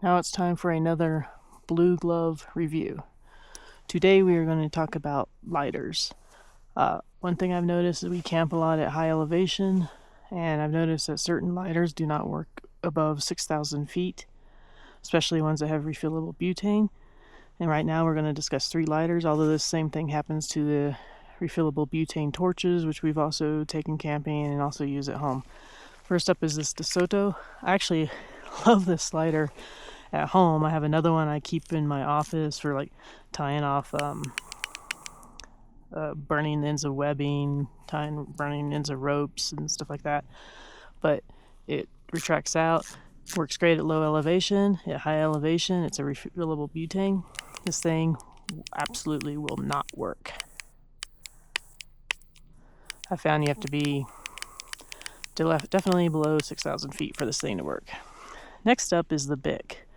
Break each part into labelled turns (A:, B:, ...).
A: Now it's time for another Blue Glove review. Today we are going to talk about lighters. One thing I've noticed is we camp a lot at high elevation, and I've noticed that certain lighters do not work above 6,000 feet, especially ones that have refillable butane. And right now we're going to discuss 3 lighters, although this same thing happens to the refillable butane torches, which we've also taken camping and also use at home. First up is this DeSoto. I actually love this lighter at home. I have another one I keep in my office for like tying off burning ends of webbing, burning ends of ropes and stuff like that. But it retracts out, works great at low elevation. At high elevation, it's a refillable butane. This thing absolutely will not work. I found you have to be definitely below 6,000 feet for this thing to work. Next up is the Bic.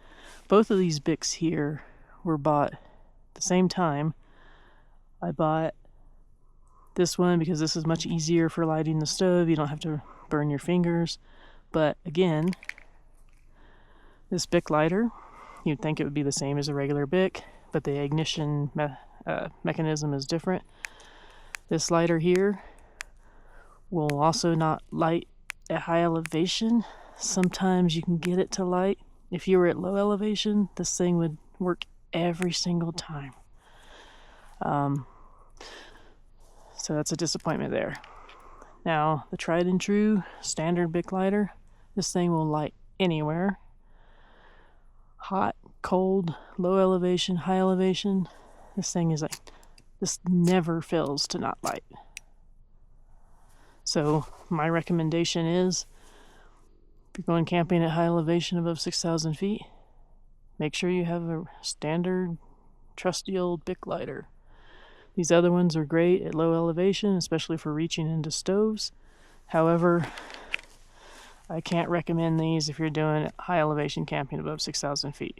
A: Both of these Bics here were bought at the same time. I bought this one because this is much easier for lighting the stove. You don't have to burn your fingers. But again, this Bic lighter, you'd think it would be the same as a regular Bic, but the ignition mechanism is different. This lighter here will also not light at high elevation. Sometimes you can get it to light. If you were at low elevation, this thing would work every single time. So that's a disappointment there. Now, the tried and true standard Bic lighter, this thing will light anywhere. Hot, cold, low elevation, high elevation. This thing is like, this never fails to not light. So my recommendation is, if you're going camping at high elevation above 6,000 feet, make sure you have a standard, trusty old Bic lighter. These other ones are great at low elevation, especially for reaching into stoves. However, I can't recommend these if you're doing high elevation camping above 6,000 feet.